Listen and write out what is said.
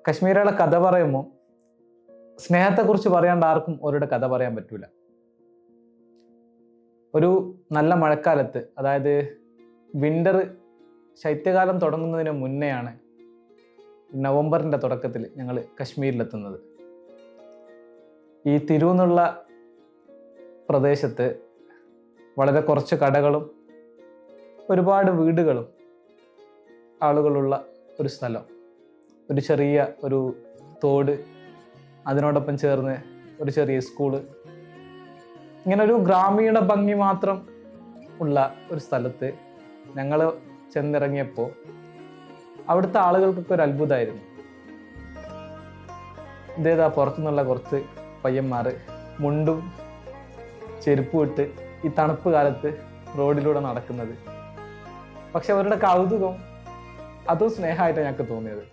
കശ്മീരികളെ കഥ പറയുമ്പോൾ സ്നേഹത്തെക്കുറിച്ച് പറയാണ്ട് ആർക്കും അവരുടെ കഥ പറയാൻ പറ്റൂല. ഒരു നല്ല മഴക്കാലത്ത്, അതായത് വിൻ്റർ, ശൈത്യകാലം തുടങ്ങുന്നതിന് മുന്നെയാണ് നവംബറിൻ്റെ തുടക്കത്തിൽ ഞങ്ങൾ കശ്മീരിലെത്തുന്നത്. ഈ തിരു എന്നുള്ള പ്രദേശത്ത് വളരെ കുറച്ച് കടകളും ഒരുപാട് വീടുകളും ആളുകളുള്ള ഒരു സ്ഥലം, ഒരു ചെറിയ ഒരു തോട്, അതിനോടൊപ്പം ചേർന്ന് ഒരു ചെറിയ സ്കൂള്, ഇങ്ങനെ ഒരു ഗ്രാമീണ ഭംഗി മാത്രം ഉള്ള ഒരു സ്ഥലത്ത് ഞങ്ങൾ ചെന്നിറങ്ങിയപ്പോൾ അവിടുത്തെ ആളുകൾക്കൊക്കെ ഒരു അത്ഭുതമായിരുന്നു. ഇതേതാ പുറത്തുനിന്നുള്ള കുറച്ച് പയ്യന്മാർ മുണ്ടും ചെരുപ്പും ഇട്ട് ഈ തണുപ്പ് കാലത്ത് റോഡിലൂടെ നടക്കുന്നത്. പക്ഷെ അവരുടെ കൗതുകം അതും സ്നേഹമായിട്ടാണ് ഞങ്ങൾക്ക് തോന്നിയത്.